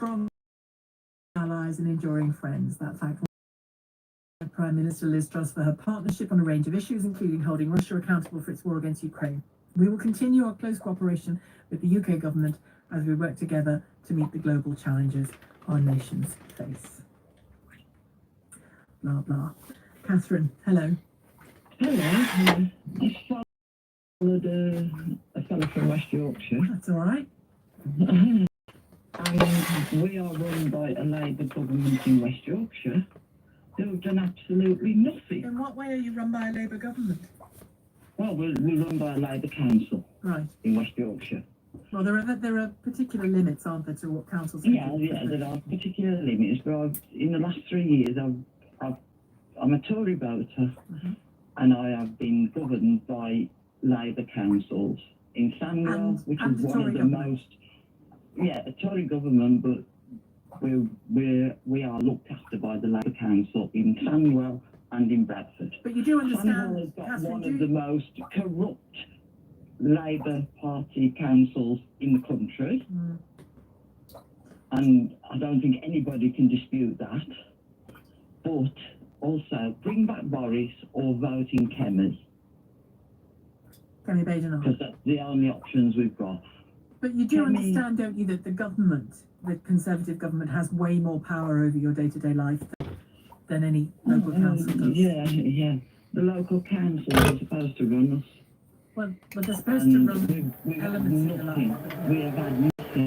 strong allies and enduring friends. That fact Prime Minister Liz Truss for her partnership on a range of issues, including holding Russia accountable for its war against Ukraine. We will continue our close cooperation with the UK government as we work together to meet the global challenges our nations face. Blah, blah. Catherine, hello. Hello. I followed a fellow from West Yorkshire. That's all right. And we are run by a Labour government in West Yorkshire who have done absolutely nothing. In what way are you run by a Labour government? Well, we're run by a Labour council in West Yorkshire. Well, there are particular limits, aren't there, to what councils can do? Yeah, there are particular limits, but in the last 3 years, I'm a Tory voter, and I have been governed by Labour councils in Sandwell, which is one of the most... Yeah, a Tory government, but we are looked after by the Labour Council in Sandwell and in Bradford. But you do understand, Sandwell has got Catherine, one of the most corrupt Labour Party councils in the country. And I don't think anybody can dispute that. But also, bring back Boris or vote in Kemmers. Because that's the only options we've got. But you do understand, don't you, that the government, the Conservative government, has way more power over your day-to-day life than any local council does? Yeah. The local council are supposed to run us. Well, but they're supposed to run elements of your life. We have had nothing.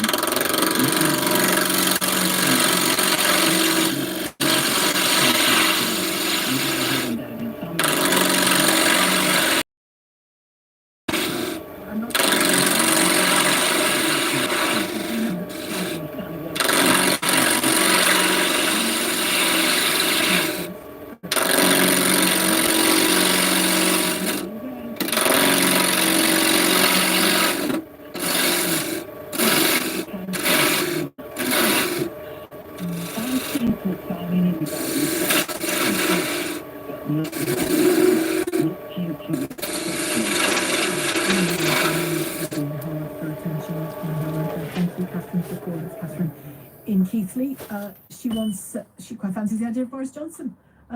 In Keighley, she quite fancies the idea of Boris Johnson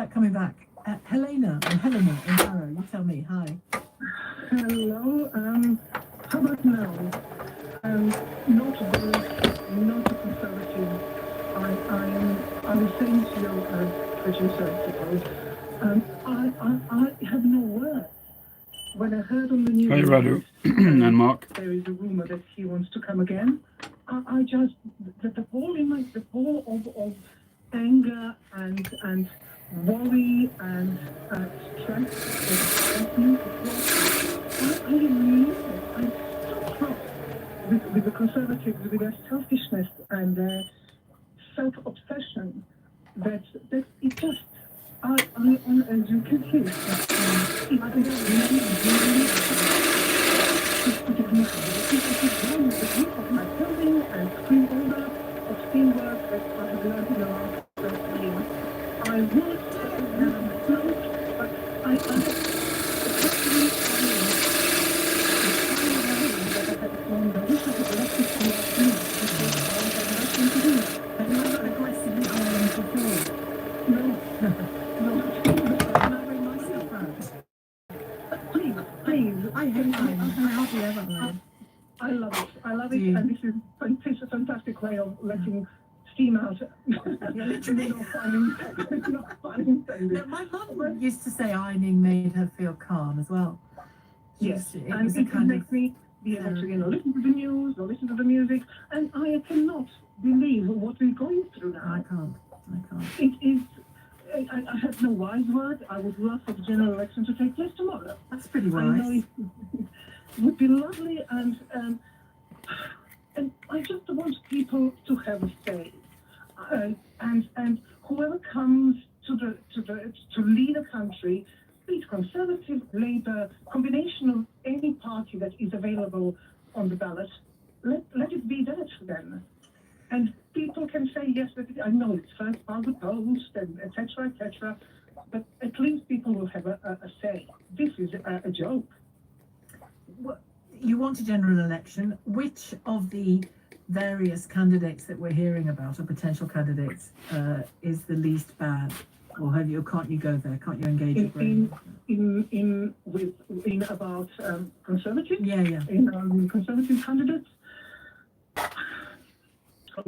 coming back. Helena in Harrow, you tell me. Hi. Hello. How about now? Not a conservative. I was saying to your producer, I have no words. When I heard on the news, Hi, Radu and Mark. There is a rumor that he wants to come again. I just the whole of anger and worry and stress I really I'm so cross with the Conservatives, with their selfishness and their self-obsession that it just as you can see, I think my building and screen order of steamwork that I have learned in the last 30 years. I would but I wish I had left it to my team because I had nothing to do. And you're not aggressively hiring before. No. I'm very myself proud. Please. I hardly ever heard. I love it, and this is a fantastic way of letting steam out. You're literally not finding things. My mum used to say ironing made her feel calm as well. Yes, and it makes me be able to, listen to the news or listen to the music, and I cannot believe what we're going through now. I can't. It is. I have no wise word. I would love for the general election to take place tomorrow. That's pretty wise. I know it would be lovely, and I just want people to have a say, and whoever comes to lead a country, be it Conservative, Labour, combination of any party that is available on the ballot, let it be that then. And people can say, yes, I know it's first past the post, and etc., but at least people will have a say. This is a joke. You want a general election. Which of the various candidates that we're hearing about, or potential candidates, is the least bad? Or can't you go there? Can't you engage your brain? In about conservative? Yeah. In conservative candidates? I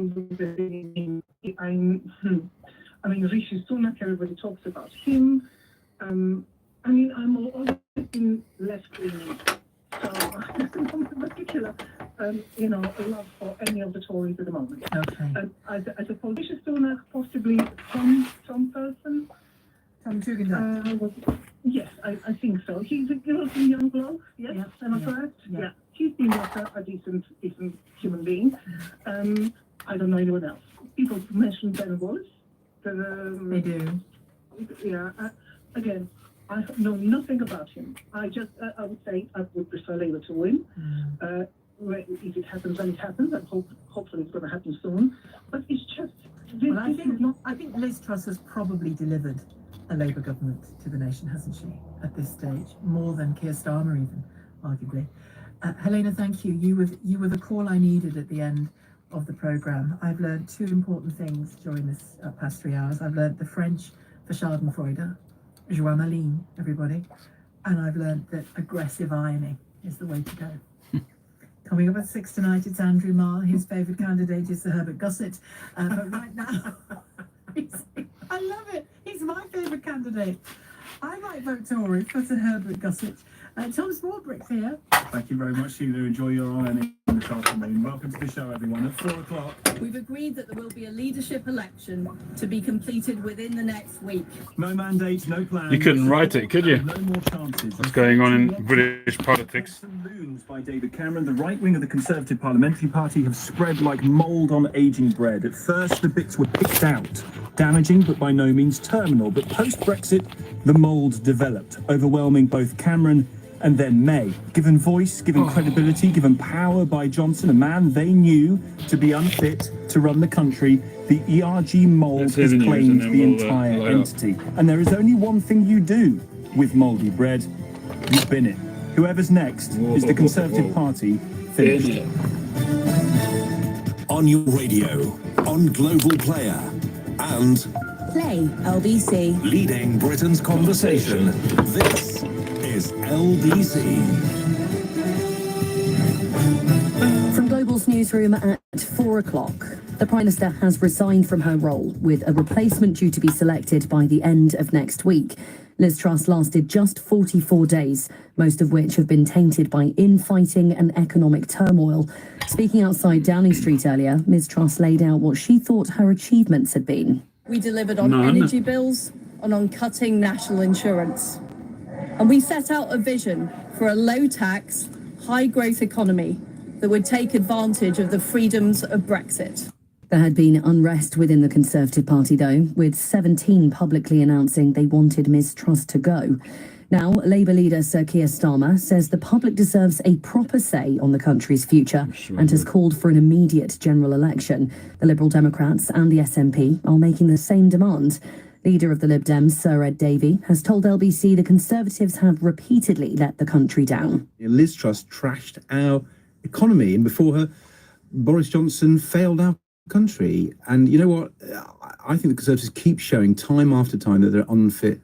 mean, Rishi Sunak, everybody talks about him. I'm always been left-leaning, so in particular, a love for any of the Tories at the moment. Okay. I suppose Rishi Sunak, possibly some person. Tom Tugendhat. Yes, I think so. He's a good young bloke. Yes, Yeah, am I yeah, correct? yeah. He's been like a decent human being. I don't know anyone else. People mention Ben Wallace. They do. Yeah. Again, I know nothing about him. I would say I would prefer Labour to win. If it happens, then it happens, and hopefully it's going to happen soon. But it's just. Well, I think Liz Truss has probably delivered a Labour government to the nation, hasn't she, at this stage? More than Keir Starmer, even, arguably. Helena, thank you. You were the call I needed at the end of the programme. I've learned two important things during this past 3 hours. I've learned the French for Schadenfreude, Joie Maline, everybody. And I've learned that aggressive ironing is the way to go. Coming up at 6 tonight, it's Andrew Marr. His favourite candidate is Sir Herbert Gussett. But right now, I love it. He's my favourite candidate. I might vote Tory for Sir Herbert Gussett. Tom Smallbrick here. Thank you very much, Sheila. Enjoy your ironing this afternoon. Welcome to the show, everyone. At 4 o'clock. We've agreed that there will be a leadership election to be completed within the next week. No mandate, no plan. You couldn't write it, could you? No more chances. What's going on in British politics? Loons by David Cameron. The right wing of the Conservative Parliamentary Party have spread like mould on ageing bread. At first, the bits were picked out, damaging but by no means terminal. But post-Brexit, the mould developed, overwhelming both Cameron and then May. Given voice, given credibility, given power by Johnson, a man they knew to be unfit to run the country, the ERG mould has claimed the entire entity. And there is only one thing you do with mouldy bread: you bin it. Whoever's next is the Conservative Party finished. On your radio, on Global Player, and Play LBC. leading Britain's conversation. This is LBC. From Global's newsroom at 4 o'clock, the Prime Minister has resigned from her role, with a replacement due to be selected by the end of next week. Liz Truss lasted just 44 days, most of which have been tainted by infighting and economic turmoil. Speaking outside Downing Street earlier, Ms Truss laid out what she thought her achievements had been. We delivered on energy bills and on cutting national insurance. And we set out a vision for a low-tax, high-growth economy that would take advantage of the freedoms of Brexit. There had been unrest within the Conservative Party, though, with 17 publicly announcing they wanted Ms Truss to go. Now, Labour leader Sir Keir Starmer says the public deserves a proper say on the country's future and has called for an immediate general election. The Liberal Democrats and the SNP are making the same demand. Leader of the Lib Dems, Sir Ed Davey, has told LBC the Conservatives have repeatedly let the country down. Liz Truss trashed our economy, and before her, Boris Johnson failed our country. And you know what? I think the Conservatives keep showing time after time that they're unfit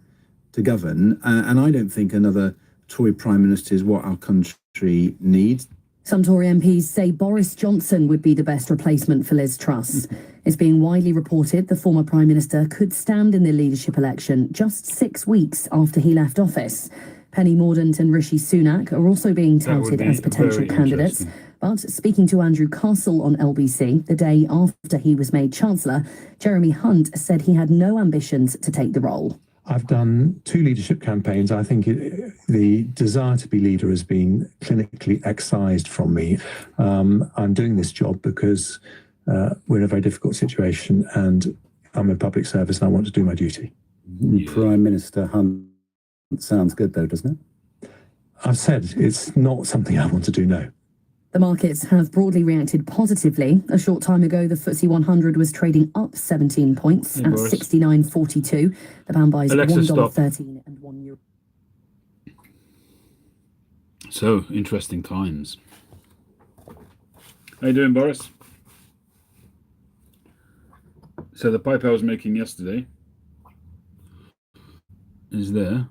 to govern, and I don't think another Tory Prime Minister is what our country needs. Some Tory MPs say Boris Johnson would be the best replacement for Liz Truss. It's being widely reported the former Prime Minister could stand in the leadership election just 6 weeks after he left office. Penny Mordaunt and Rishi Sunak are also being touted as potential candidates. But speaking to Andrew Castle on LBC the day after he was made Chancellor, Jeremy Hunt said he had no ambitions to take the role. I've done 2 leadership campaigns. I think the desire to be leader has been clinically excised from me. I'm doing this job because we're in a very difficult situation and I'm in public service and I want to do my duty. Prime Minister Hunt sounds good though, doesn't it? I've said it's not something I want to do, no. The markets have broadly reacted positively. A short time ago, the FTSE 100 was trading up 17 points at 69.42. The pound buys $1.13 and €1. So, interesting times. How you doing, Boris? So the pipe I was making yesterday is there.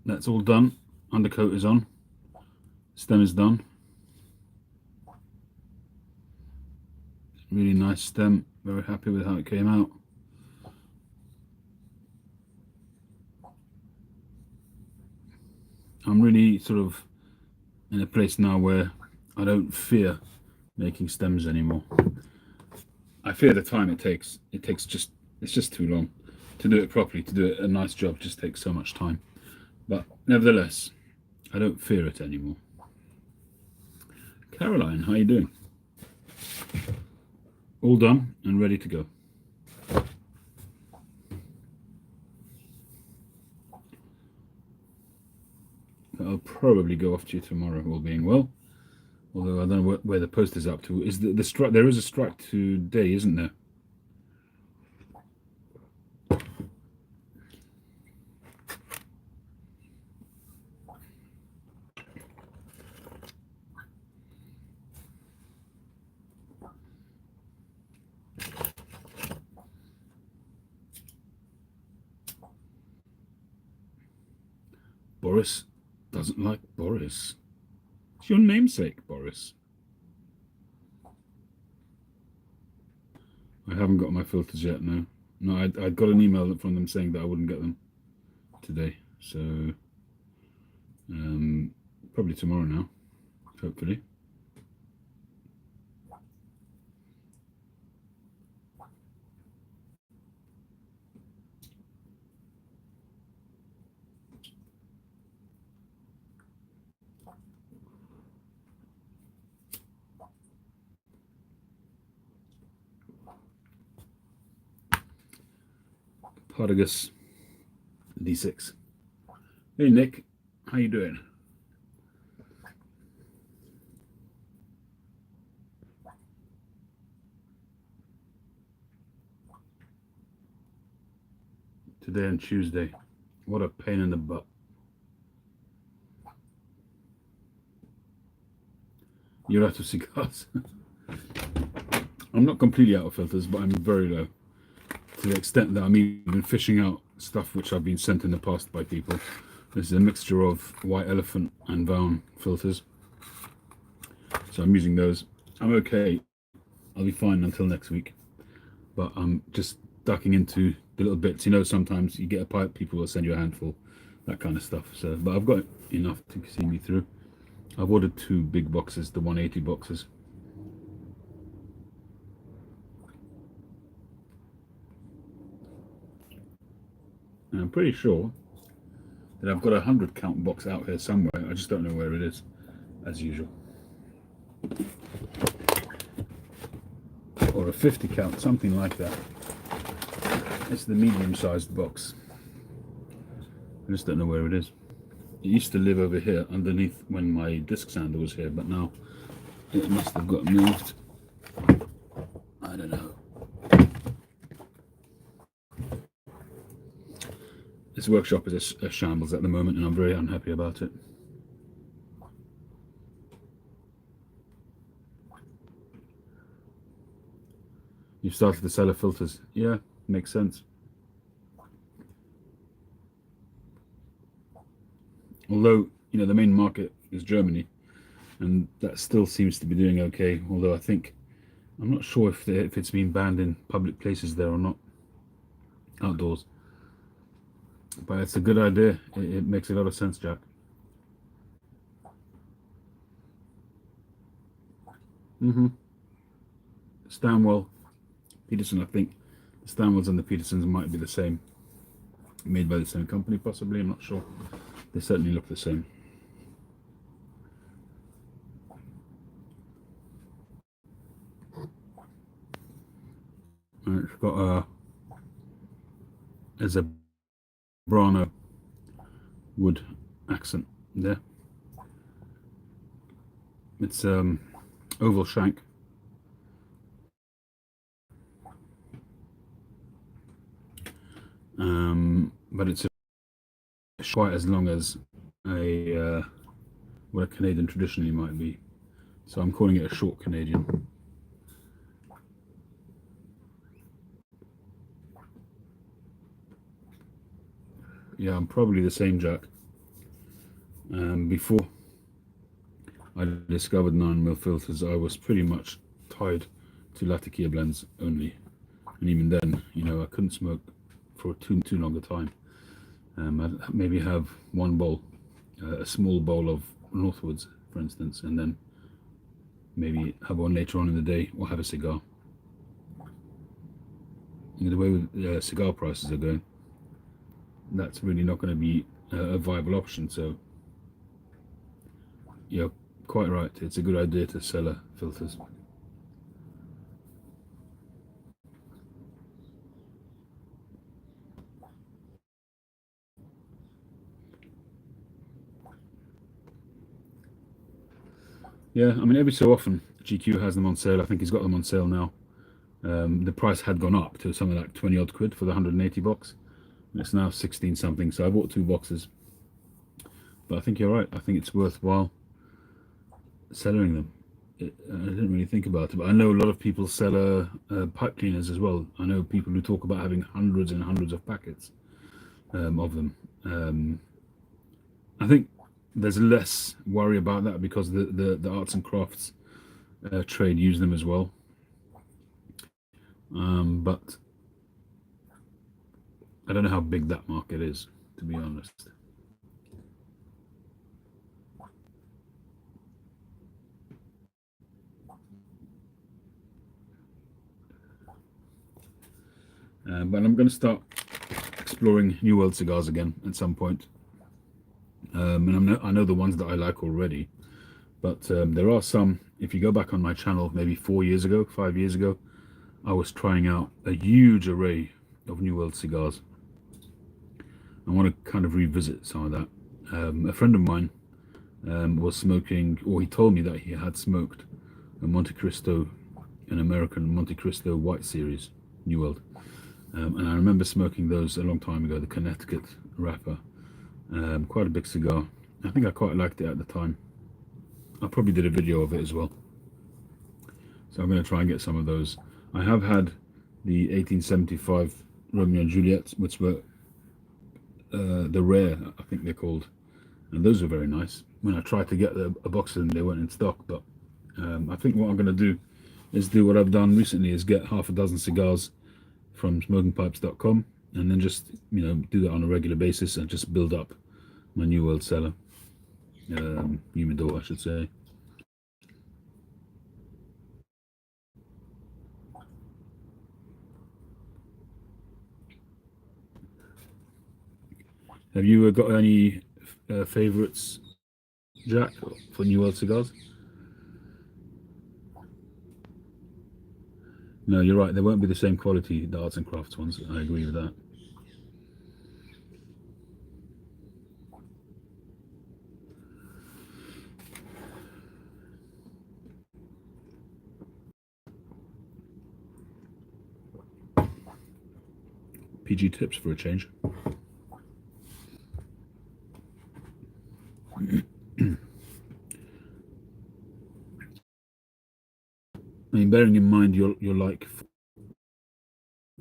That's all done. Undercoat is on. Stem is done. Really nice stem. Very happy with how it came out. I'm really sort of in a place now where I don't fear making stems anymore. I fear the time it takes. It's just too long. To do it properly, to do it a nice job, just takes so much time. But nevertheless, I don't fear it anymore. Caroline, how are you doing? All done and ready to go. I'll probably go off to you tomorrow, all being well. Although I don't know where the post is up to. Is the strike? There is a strike today, isn't there? Boris doesn't like Boris. It's your namesake, Boris. I haven't got my filters yet, no. No, I got an email from them saying that I wouldn't get them today. So, probably tomorrow now, hopefully. Podigus D6. Hey Nick, how you doing? Today and Tuesday. What a pain in the butt. You're out of cigars. I'm not completely out of filters, but I'm very low. To the extent that I'm even fishing out stuff which I've been sent in the past by people. This is a mixture of White Elephant and Vaughan filters. So I'm using those. I'm okay. I'll be fine until next week. But I'm just ducking into the little bits. You know, sometimes you get a pipe, people will send you a handful, that kind of stuff. So, but I've got enough to see me through. I've ordered 2 big boxes, the 180 boxes. And I'm pretty sure that I've got a 100 count box out here somewhere. I just don't know where it is, as usual. Or a 50 count, something like that. It's the medium-sized box. I just don't know where it is. It used to live over here underneath when my disc sander was here, but now it must have got moved. I don't know. This workshop is a shambles at the moment, and I'm very unhappy about it. You've started to sell filters. Yeah, makes sense. Although, you know, the main market is Germany, and that still seems to be doing okay. Although I'm not sure if it's been banned in public places there or not, outdoors. But it's a good idea. It makes a lot of sense, Jack. Stanwell, Peterson, I think. The Stanwells and the Petersons might be the same. Made by the same company, possibly. I'm not sure. They certainly look the same. And it's got a Brano wood accent there. It's oval shank. But it's quite as long as what a Canadian traditionally might be. So I'm calling it a short Canadian. Yeah, I'm probably the same, Jack. Before I discovered 9mm filters, I was pretty much tied to Latakia blends only, and even then, you know, I couldn't smoke for too long a time. I'd maybe have one bowl, a small bowl of Northwoods, for instance, and then maybe have one later on in the day, or have a cigar. You know, the way with cigar prices are going, that's really not going to be a viable option. So you're quite right, it's a good idea to sell filters. Yeah, I mean, every so often GQ has them on sale. I think he's got them on sale now. The price had gone up to something like 20 odd quid for the 180 box. It's now 16 something, so I bought 2 boxes. But I think you're right, I think it's worthwhile selling them. I didn't really think about it, but I know a lot of people sell pipe cleaners as well. I know people who talk about having hundreds and hundreds of packets of them. I think there's less worry about that because the arts and crafts trade use them as well. But I don't know how big that market is, to be honest. But I'm going to start exploring New World cigars again at some point. And I know the ones that I like already, but there are some. If you go back on my channel, maybe 4 years ago, 5 years ago, I was trying out a huge array of New World cigars. I want to kind of revisit some of that. A friend of mine was smoking, or he told me that he had smoked a Monte Cristo, an American Monte Cristo White Series New World. And I remember smoking those a long time ago, the Connecticut wrapper. Quite a big cigar. I think I quite liked it at the time. I probably did a video of it as well. So I'm going to try and get some of those. I have had the 1875 Romeo and Juliet, which were the rare, I think they're called. And those are very nice. When I tried to get a box of them, they weren't in stock. But I think what I'm going to do is do what I've done recently, is get half a dozen cigars from smokingpipes.com and then just, you know, do that on a regular basis and just build up my New World cellar, humidor, I should say. Have you got any favorites, Jack, for New World cigars? No, you're right, they won't be the same quality, the arts and crafts ones. I agree with that. PG tips for a change. I mean, bearing in mind you're like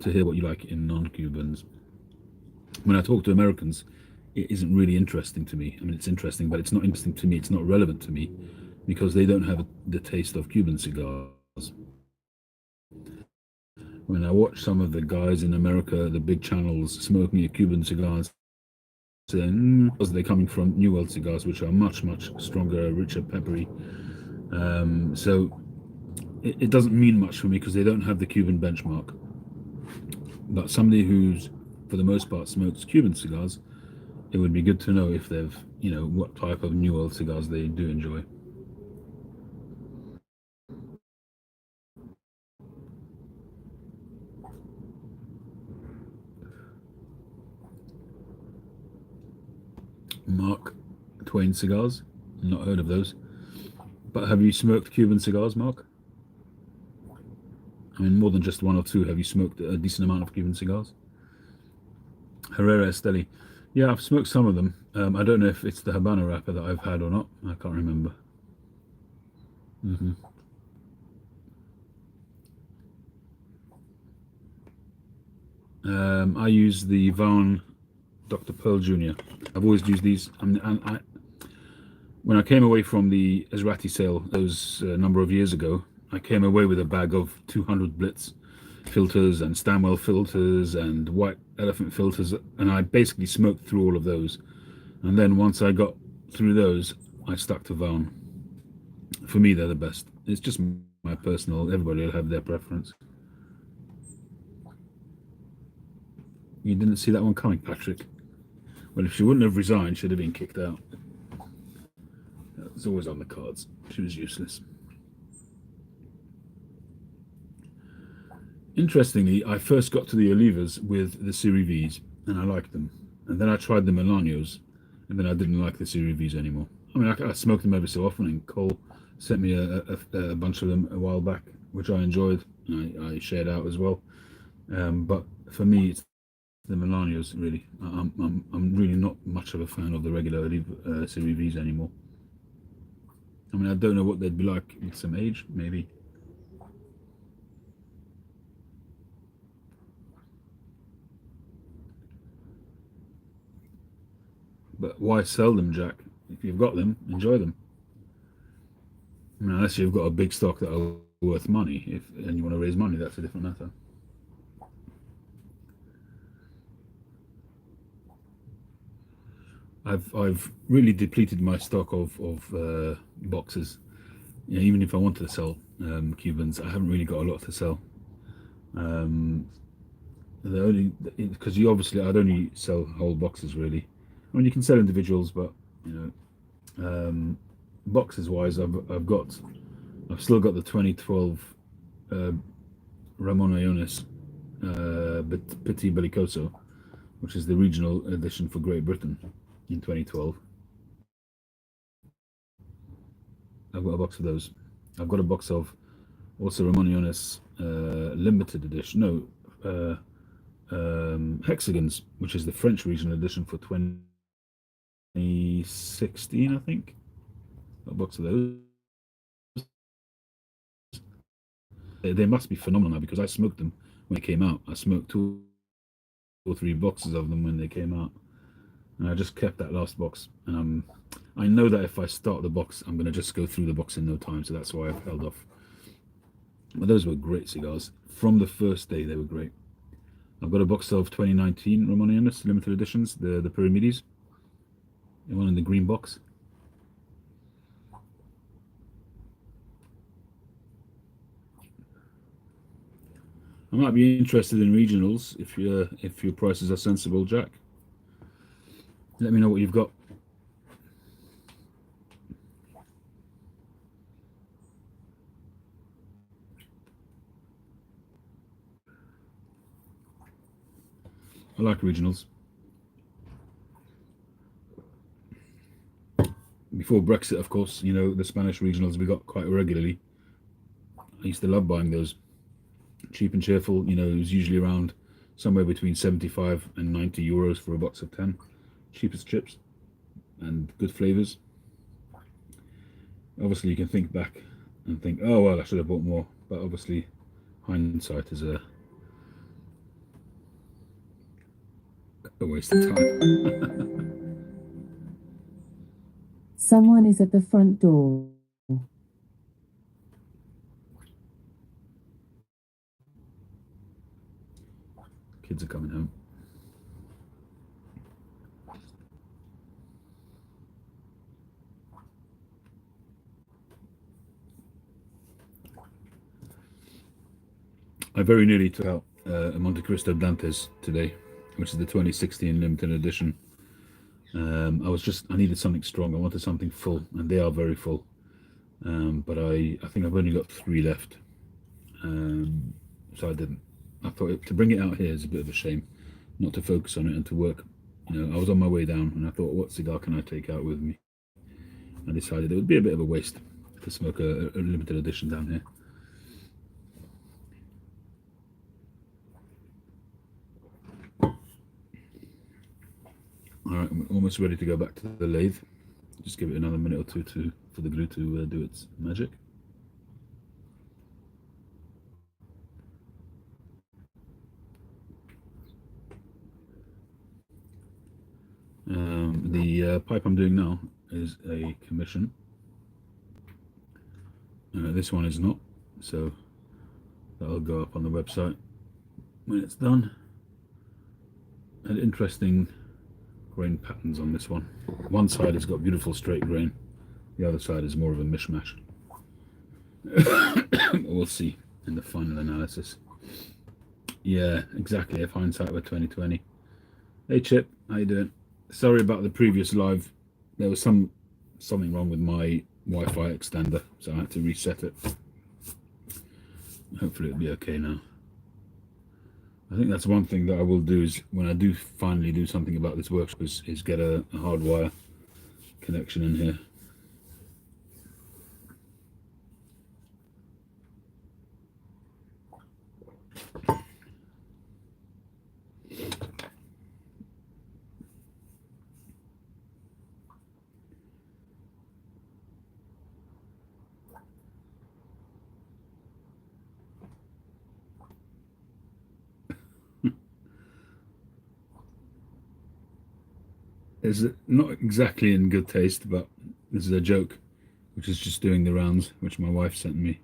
to hear what you like in non-Cubans. When I talk to Americans, it isn't really interesting to me. I mean, it's interesting, but it's not interesting to me. It's not relevant to me because they don't have the taste of Cuban cigars. When I watch some of the guys in America, the big channels, smoking a Cuban cigars, saying, because they're coming from New World cigars, which are much, much stronger, richer, peppery. So it doesn't mean much for me because they don't have the Cuban benchmark. But somebody who's, for the most part, smokes Cuban cigars, it would be good to know if they've, you know, what type of New World cigars they do enjoy. Mark Twain cigars, not heard of those. But have you smoked Cuban cigars, Mark? I mean, more than just one or two. Have you smoked a decent amount of Cuban cigars? Herrera Esteli. Yeah, I've smoked some of them. I don't know if it's the Habana wrapper that I've had or not. I can't remember. I use the Vaughan Dr. Pearl Jr. I've always used these. When I came away from the Emirati sale those number of years ago, I came away with a bag of 200 Blitz filters and Stanwell filters and White Elephant filters, and I basically smoked through all of those. And then once I got through those, I stuck to Vaughan. For me, they're the best. It's just my personal, everybody will have their preference. You didn't see that one coming, Patrick. Well, if she wouldn't have resigned, she'd have been kicked out. That was always on the cards. She was useless. Interestingly, I first got to the Olivas with the Serie Vs, and I liked them. And then I tried the Milanios, and then I didn't like the Serie Vs anymore. I mean, I smoked them every so often, and Cole sent me a bunch of them a while back, which I enjoyed, and I shared out as well. But for me, it's the Milanios, really. I'm really not much of a fan of the regular Serie Vs anymore. I mean, I don't know what they'd be like with some age, maybe. But why sell them, Jack? If you've got them, enjoy them. I mean, unless you've got a big stock that are worth money, and you want to raise money, that's a different matter. I've really depleted my stock of boxes. You know, even if I wanted to sell Cubans, I haven't really got a lot to sell. The only, because you obviously, I'd only sell whole boxes really. I mean, you can sell individuals, but you know, boxes wise, I've still got the 2012 Ramon Iones Petit Bellicoso, which is the regional edition for Great Britain in 2012. I've got a box of those. I've got a box of also Ramon Iones limited edition, no, hexagons, which is the French regional edition for 2016, I think. A box of those. They must be phenomenal now, because I smoked them when they came out. I smoked 2 or 3 boxes of them when they came out, and I just kept that last box. And I know that if I start the box, I'm going to just go through the box in no time, so that's why I've held off. But those were great cigars. From the first day, they were great. I've got a box of 2019 Ramon Iones limited editions, the Pyramides, the one in the green box. I might be interested in regionals if your prices are sensible, Jack. Let me know what you've got. I like regionals. Before Brexit, of course, you know, the Spanish regionals we got quite regularly. I used to love buying those. Cheap and cheerful, you know, it was usually around somewhere between 75 and 90 euros for a box of 10. Cheapest chips and good flavors. Obviously, you can think back and think, oh, well, I should have bought more. But obviously, hindsight is a waste of time. Someone is at the front door. Kids are coming home. I very nearly took out a Monte Cristo Dantes today, which is the 2016 limited edition. I needed something strong. I wanted something full, and they are very full. But I think I've only got 3 left. So I didn't. I thought to bring it out here is a bit of a shame, not to focus on it and to work. You know, I was on my way down, and I thought, what cigar can I take out with me? I decided it would be a bit of a waste to smoke a limited edition down here. All right, I'm almost ready to go back to the lathe. Just give it another minute or two for the glue to do its magic. The pipe I'm doing now is a commission. This one is not, so that'll go up on the website when it's done. And interesting grain patterns on this one. One side has got beautiful straight grain, the other side is more of a mishmash. We'll see in the final analysis. Yeah, exactly. If hindsight were 2020. Hey Chip, how you doing? Sorry about the previous live. There was something wrong with my Wi-Fi extender, so I had to reset it. Hopefully it'll be okay now. I think that's one thing that I will do is when I do finally do something about this workshop is get a hardwire connection in here. Is not exactly in good taste, but this is a joke, which is just doing the rounds, which my wife sent me.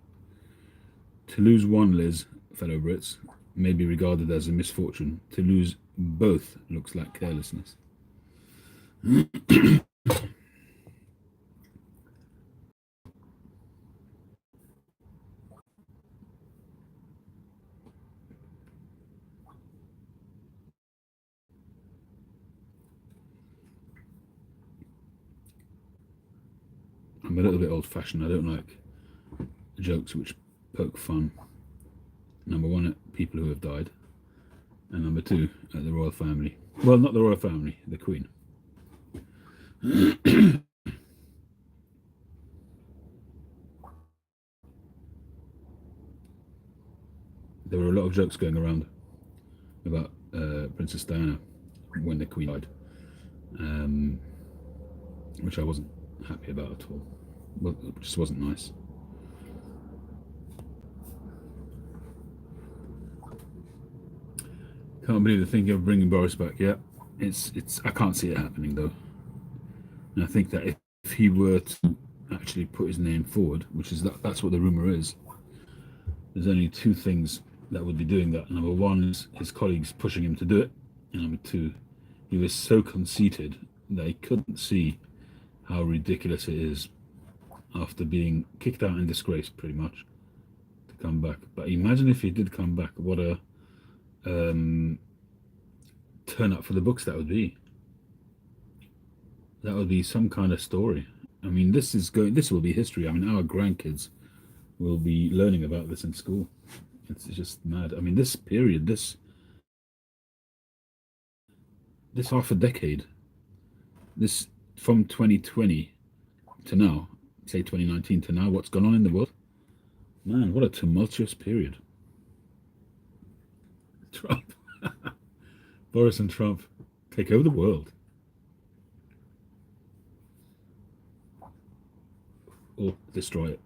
To lose one, Liz, fellow Brits, may be regarded as a misfortune. To lose both looks like carelessness. I'm a little bit old-fashioned. I don't like jokes which poke fun. Number one, at people who have died, and number two, at the royal family. Well, not the royal family, the Queen. There were a lot of jokes going around about Princess Diana when the Queen died, which I wasn't happy about at all. Well, it just wasn't nice. Can't believe they're thinking of bringing Boris back. Yeah, it's. I can't see it happening though. And I think that if he were to actually put his name forward, which is that's what the rumor is, there's only two things that would be doing that. Number one is his colleagues pushing him to do it, and number two, he was so conceited that he couldn't see how ridiculous it is after being kicked out in disgrace, pretty much, to come back. But imagine if he did come back, what a turn up for the books that would be. That would be some kind of story. I mean, this will be history. I mean, our grandkids will be learning about this in school. It's just mad. I mean, this period, this half a decade, this from 2020 to now, say 2019 to now, what's gone on in the world? Man, what a tumultuous period. Trump. Boris and Trump take over the world. Or destroy it.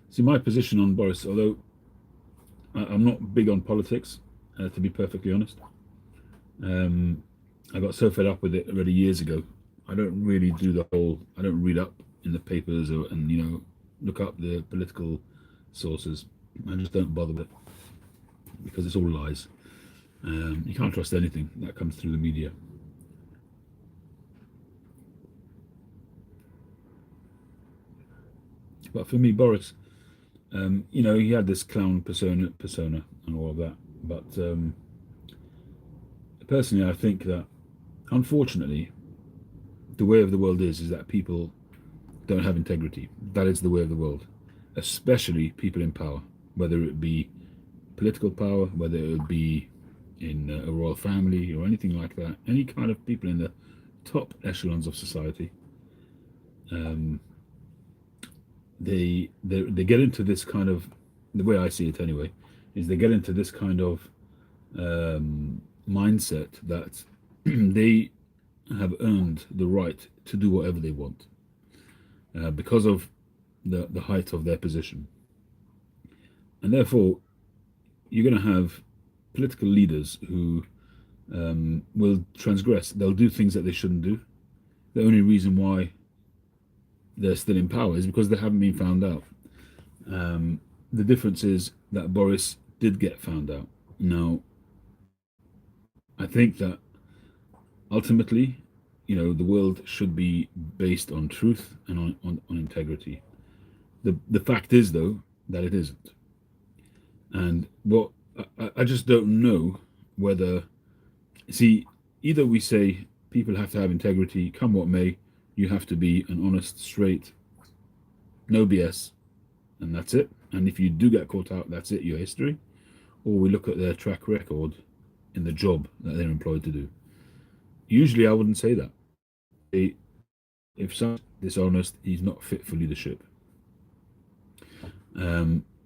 See, my position on Boris, although I'm not big on politics, to be perfectly honest. I got so fed up with it already years ago. I don't really do I don't read up in the papers and look up the political sources. I just don't bother with it because it's all lies. You can't trust anything that comes through the media. But for me, Boris, he had this clown persona and all of that. But personally, I think that, unfortunately, the way of the world is that people don't have integrity. That is the way of the world, especially people in power, whether it be political power, whether it be in a royal family or anything like that. Any kind of people in the top echelons of society, they get into this kind of, the way I see it anyway, is they get into this kind of mindset that they have earned the right to do whatever they want because of the height of their position. And therefore, you're going to have political leaders who will transgress. They'll do things that they shouldn't do. The only reason why they're still in power is because they haven't been found out. The difference is that Boris did get found out. Now, I think that ultimately, the world should be based on truth and on integrity. The fact is, though, that it isn't. And what I just don't know whether, see, either we say people have to have integrity, come what may, you have to be an honest, straight, no BS, and that's it. And if you do get caught out, that's it, your history. Or we look at their track record in the job that they're employed to do. Usually I wouldn't say that. If someone's dishonest, he's not fit for leadership.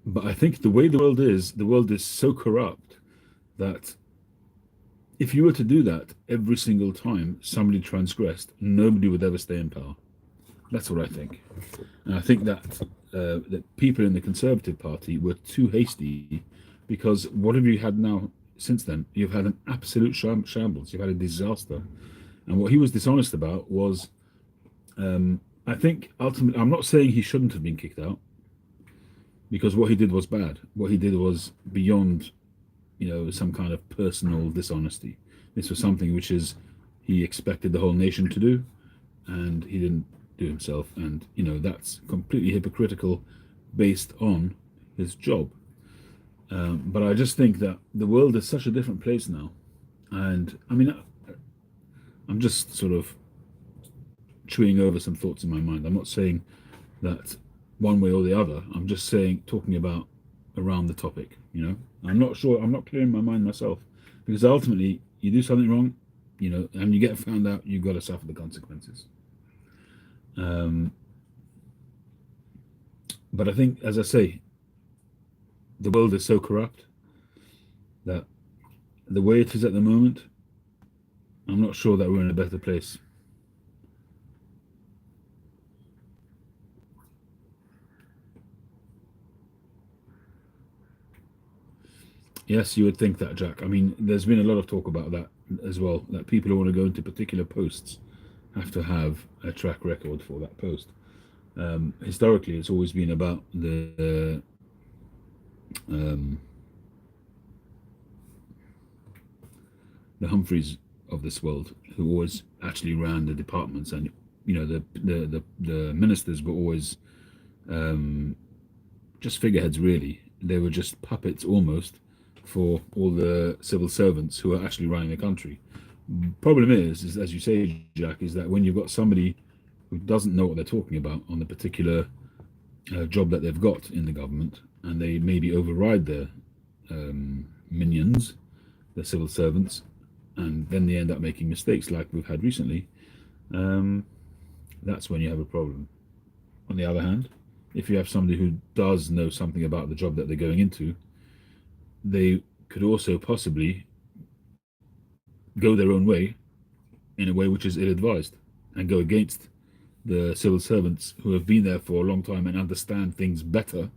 But I think the way the world is so corrupt that if you were to do that every single time somebody transgressed, nobody would ever stay in power. That's what I think. And I think that that people in the Conservative Party were too hasty, because what have you had now since then? You've had an absolute shambles. You've had a disaster. And what he was dishonest about was, I think ultimately, I'm not saying he shouldn't have been kicked out, because what he did was bad. What he did was beyond, some kind of personal dishonesty. This was something which he expected the whole nation to do, and he didn't do himself. And, that's completely hypocritical based on his job. But I just think that the world is such a different place now. And I mean, I'm just sort of chewing over some thoughts in my mind. I'm not saying that one way or the other. I'm just talking about around the topic, I'm not sure, I'm not clear in my mind myself, because ultimately you do something wrong, and you get found out, you've got to suffer the consequences. But I think, as I say, the world is so corrupt that the way it is at the moment, I'm not sure that we're in a better place. Yes, you would think that, Jack. I mean, there's been a lot of talk about that as well, that people who want to go into particular posts have to have a track record for that post. Historically, it's always been about the Humphreys of this world, who always actually ran the departments, and the ministers were always just figureheads, really. They were just puppets almost for all the civil servants who are actually running the country. Problem is, as you say, Jack, is that when you've got somebody who doesn't know what they're talking about on the particular job that they've got in the government, and they maybe override their minions, the civil servants, and then they end up making mistakes like we've had recently, that's when you have a problem. On the other hand, if you have somebody who does know something about the job that they're going into, they could also possibly go their own way, in a way which is ill-advised, and go against the civil servants who have been there for a long time and understand things better,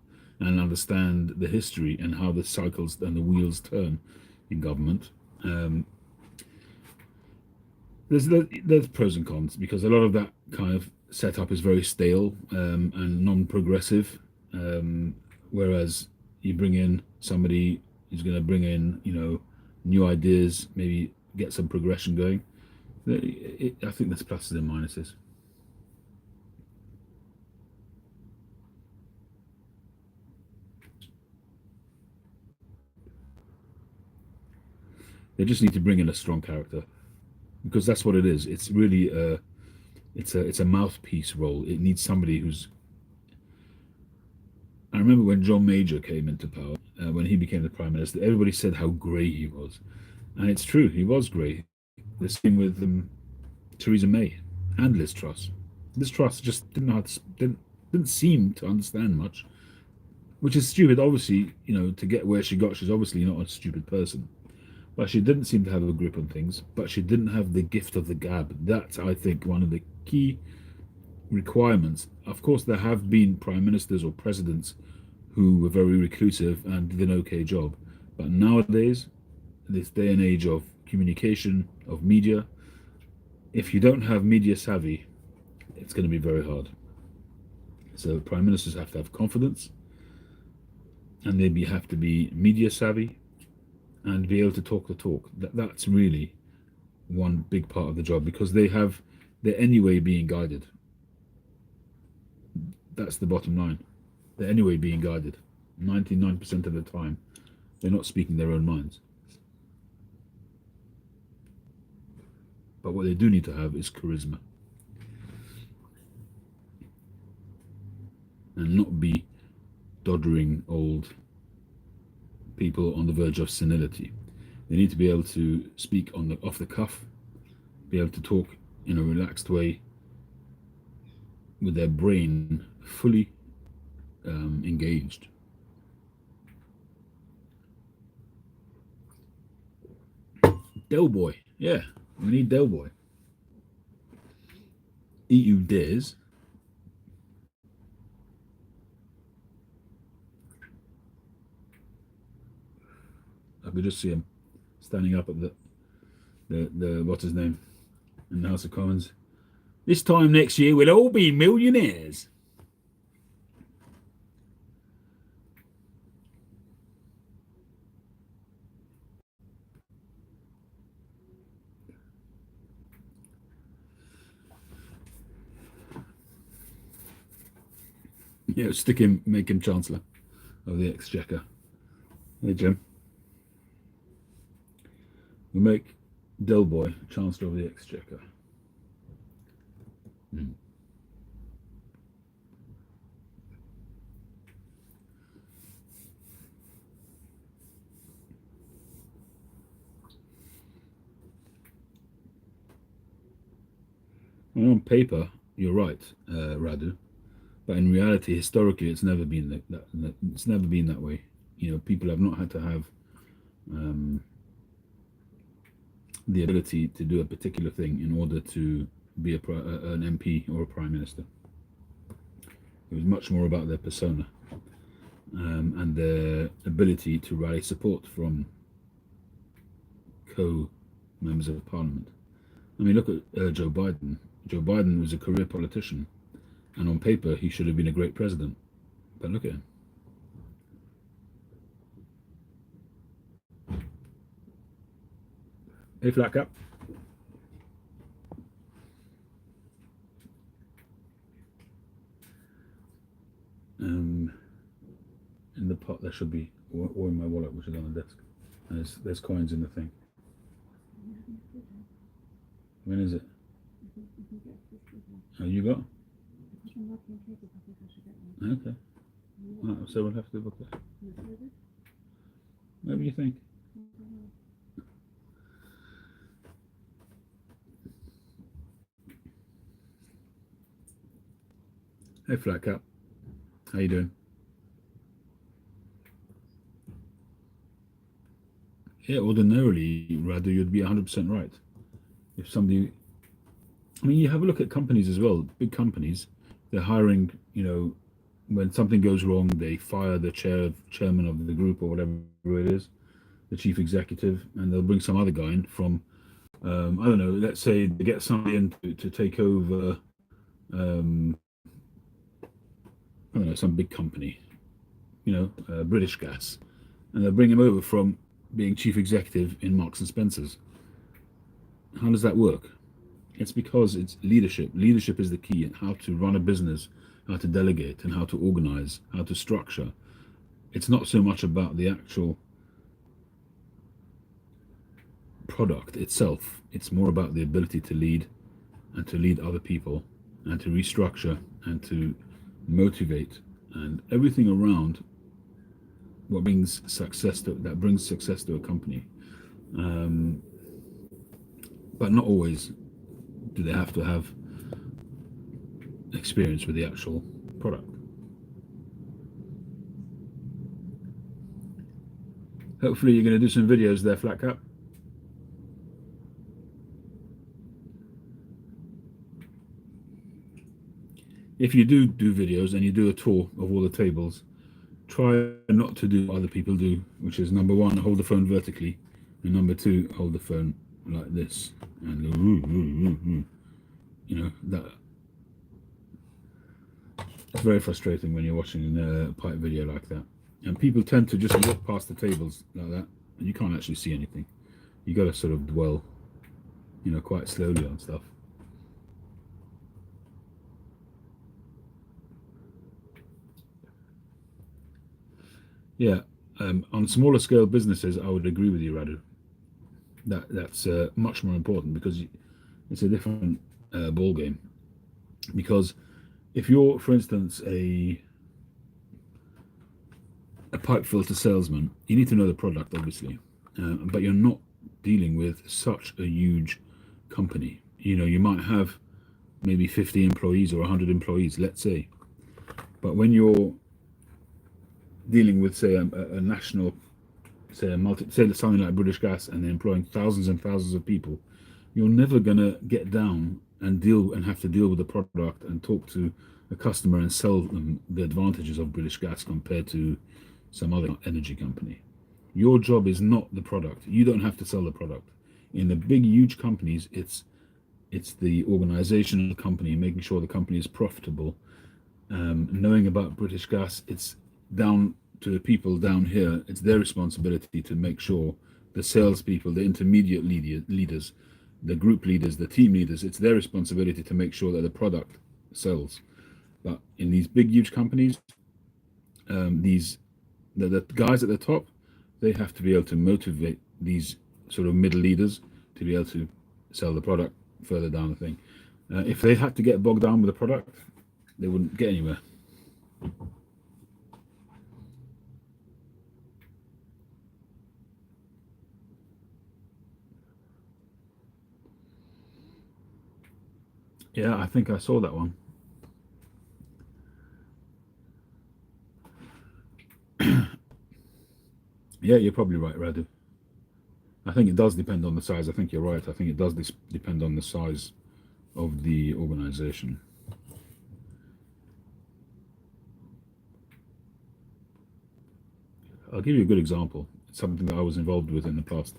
and understand the history and how the cycles and the wheels turn in government. There's pros and cons, because a lot of that kind of setup is very stale and non-progressive, whereas you bring in somebody who's going to bring in new ideas, maybe get some progression going. I think there's pluses and minuses. They just need to bring in a strong character, because that's what it is. It's really it's a mouthpiece role. It needs somebody who's. I remember when John Major came into power, when he became the Prime Minister, everybody said how grey he was, and it's true, he was grey. The same with Theresa May and Liz Truss. Liz Truss just didn't seem to understand much, which is stupid. Obviously, to get where she got, she's obviously not a stupid person. But she didn't seem to have a grip on things, but she didn't have the gift of the gab. That's, I think, one of the key requirements. Of course, there have been prime ministers or presidents who were very reclusive and did an okay job, But nowadays, this day and age of communication, of media, if you don't have media savvy, it's going to be very hard. So prime ministers have to have confidence, and they have to be media savvy and be able to talk the talk. That's really one big part of the job, because they're anyway being guided. That's the bottom line. They're anyway being guided. 99% of the time, they're not speaking their own minds. But what they do need to have is charisma. And not be doddering old people on the verge of senility. They need to be able to speak off the cuff, be able to talk in a relaxed way, with their brain fully engaged. Del Boy, yeah, we need Del Boy. EU dares. I could just see him standing up at the what's his name in the House of Commons. This time next year we'll all be millionaires. Yeah, make him Chancellor of the Exchequer. Hey, Jim. We make Del Boy Chancellor of the Exchequer. Well, on paper, you're right, Radu, but in reality, historically, it's never been it's never been that way. You know, people have not had to have the ability to do a particular thing in order to be an MP or a Prime Minister. It was much more about their persona and their ability to rally support from co-members of Parliament. I mean, look at Joe Biden. Joe Biden was a career politician, and on paper, he should have been a great president. But look at him. Hey, flat cap. In the pot there should be, or in my wallet, which is on the desk. And there's coins in the thing. When is it? Oh, you got? Okay. Right, so we'll have to book it. What do you think? Hey, flat cap. How you doing? Yeah, ordinarily, Radu, you'd be 100% right. If somebody, I mean, you have a look at companies as well. Big companies, they're hiring. You know, when something goes wrong, they fire the chairman of the group or whatever it is, the chief executive, and they'll bring some other guy in from, I don't know. Let's say they get somebody in to take over. I don't know, some big company, you know, British Gas, and they'll bring him over from being chief executive in Marks and Spencer's. How does that work? It's because it's leadership. Leadership is the key in how to run a business, how to delegate, and how to organize, how to structure. It's not so much about the actual product itself. It's more about the ability to lead and to lead other people and to restructure and to motivate and everything around what brings success to a company. But not always do they have to have experience with the actual product. Hopefully you're going to do some videos there, Flat Cap. If you do videos and you do a tour of all the tables, try not to do what other people do, which is number one, hold the phone vertically, and number two, hold the phone like this, and go, you know, that. It's very frustrating when you're watching a pipe video like that, and people tend to just walk past the tables like that, and you can't actually see anything. You got to sort of dwell, you know, quite slowly on stuff. Yeah, on smaller scale businesses, I would agree with you, Radu. That's much more important, because it's a different ball game. Because if you're, for instance, a pipe filter salesman, you need to know the product, obviously, but you're not dealing with such a huge company. You know, you might have maybe 50 employees or 100 employees, let's say, but when you're dealing with, say, a national, say something like British Gas, and they're employing thousands and thousands of people, you're never gonna get down and have to deal with the product and talk to a customer and sell them the advantages of British Gas compared to some other energy company. Your job is not the product. You don't have to sell the product. In the big, huge companies, it's the organization of the company, making sure the company is profitable. Knowing about British Gas, it's down to the people down here. It's their responsibility to make sure the salespeople, the intermediate leaders, the group leaders, the team leaders, it's their responsibility to make sure that the product sells. But in these big, huge companies, the guys at the top, they have to be able to motivate these sort of middle leaders to be able to sell the product further down the thing. If they had to get bogged down with the product, they wouldn't get anywhere. Yeah, I think I saw that one. Yeah, you're probably right, Radu. I think it does depend on the size. I think you're right. I think it does depend on the size of the organization. I'll give you a good example. It's something that I was involved with in the past,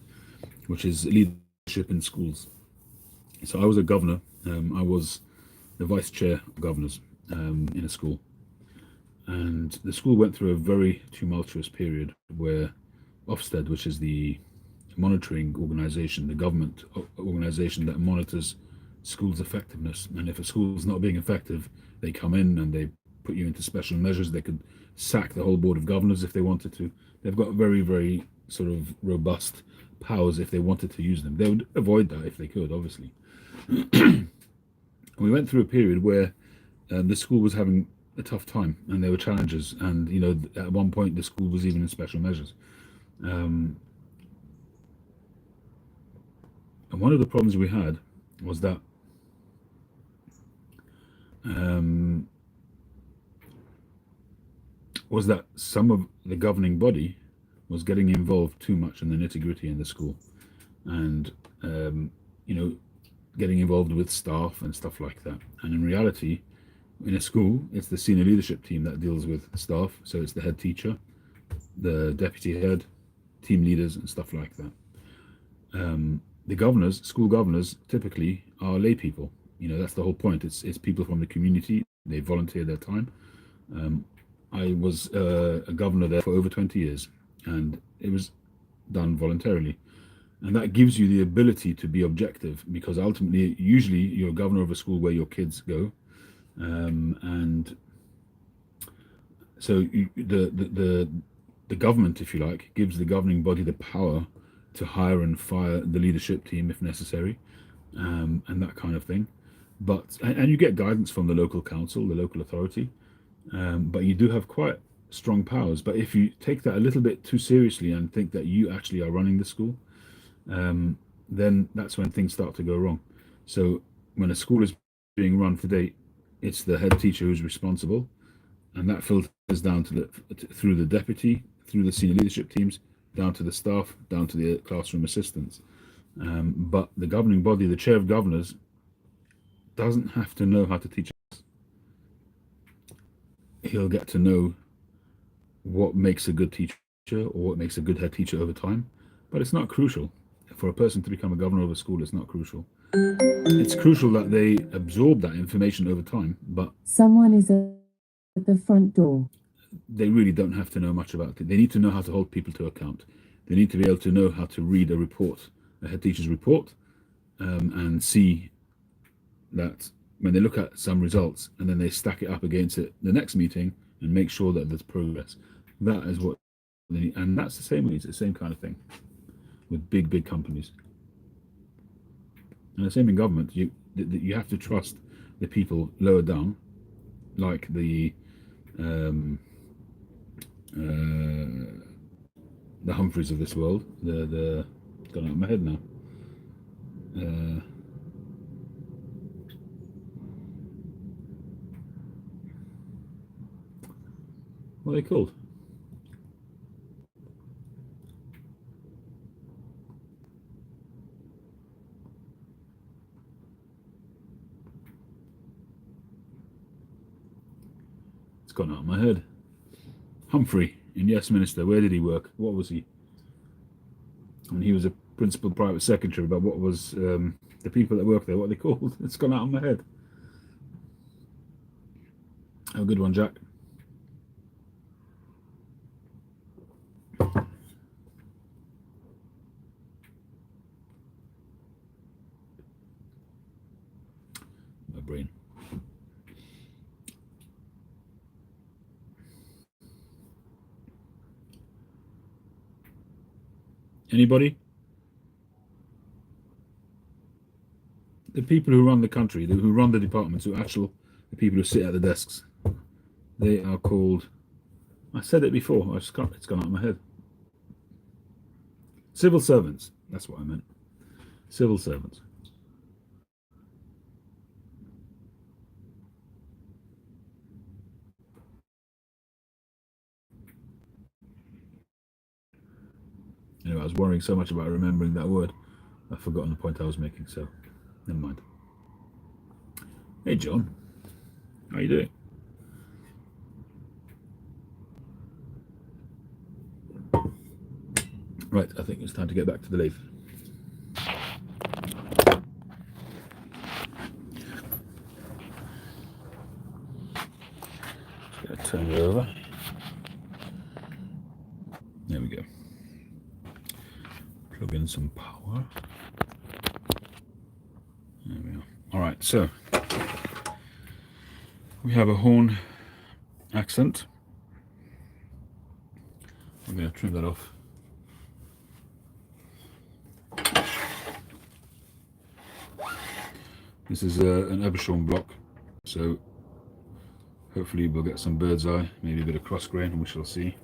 which is leadership in schools. So I was a governor. I was the vice chair of governors in a school. And the school went through a very tumultuous period where Ofsted, which is the monitoring organization, the government organization that monitors schools' effectiveness, and if a school is not being effective, they come in and they put you into special measures. They could sack the whole board of governors if they wanted to. They've got very, very sort of robust powers if they wanted to use them. They would avoid that if they could, obviously. We went through a period where the school was having a tough time, and there were challenges, and you know, at one point the school was even in special measures. And one of the problems we had was that some of the governing body was getting involved too much in the nitty-gritty in the school, and you know, getting involved with staff and stuff like that. And in reality, in a school, it's the senior leadership team that deals with staff. So it's the head teacher, the deputy head, team leaders, and stuff like that. The governors, school governors, typically are lay people. You know, that's the whole point. It's people from the community. They volunteer their time. I was a governor there for over 20 years, and it was done voluntarily. And that gives you the ability to be objective, because ultimately, usually you're a governor of a school where your kids go. And so the government, if you like, gives the governing body the power to hire and fire the leadership team if necessary, and that kind of thing. But and you get guidance from the local council, the local authority, but you do have quite strong powers. But if you take that a little bit too seriously and think that you actually are running the school, then that's when things start to go wrong. So when a school is being run today, it's the head teacher who's responsible, and that filters down to through the deputy, through the senior leadership teams, down to the staff, down to the classroom assistants. But the governing body, the chair of governors, doesn't have to know how to teach us. He'll get to know what makes a good teacher or what makes a good head teacher over time, but it's not crucial. For a person to become a governor of a school, it's not crucial. It's crucial that they absorb that information over time, but Someone is at the front door. they really don't have to know much about it. They need to know how to hold people to account. They need to be able to know how to read a report, a head teacher's report, and see that when they look at some results and then they stack it up against it the next meeting and make sure that there's progress. That is what they need. And that's the same way, it's the same kind of thing with big companies. And the same in government. You have to trust the people lower down, like the Humphreys of this world. The it's gone out of my head now. What are they called? It's gone out of my head. Humphrey in Yes Minister. Where did he work? What was he? And he was a principal private secretary, but what was the people that worked there, what are they called? It's gone out of my head. Have a good one, Jack. My brain. Anybody? The people who run the country, who run the departments, the people who sit at the desks, they are called, I said it before, it's gone out of my head. Civil servants, that's what I meant. Civil servants. Anyway, I was worrying so much about remembering that word, I've forgotten the point I was making, so never mind. Hey John, how you doing? Right, I think it's time to get back to the lathe. Just gonna turn it over. There we go. Plug in some power. There we are. All right, so we have a horn accent. I'm going to trim that off. This is an Ebershorn block, so hopefully we'll get some bird's eye, maybe a bit of cross grain, and we shall see.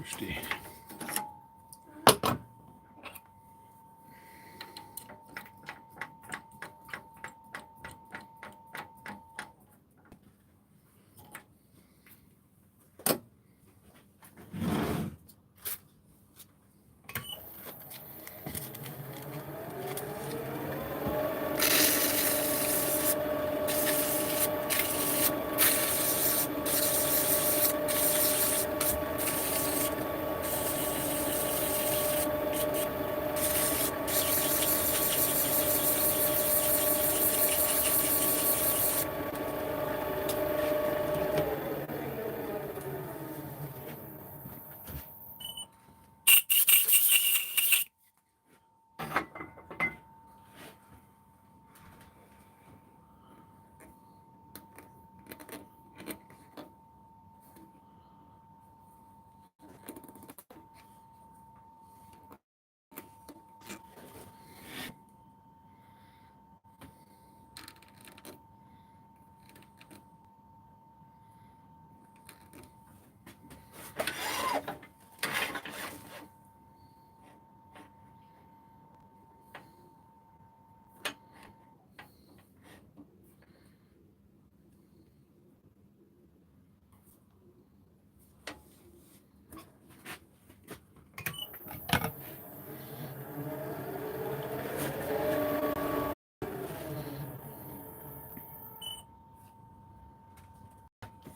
50.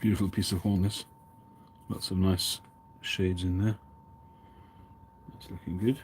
Beautiful piece of hornness. Lots of nice shades in there. That's looking good.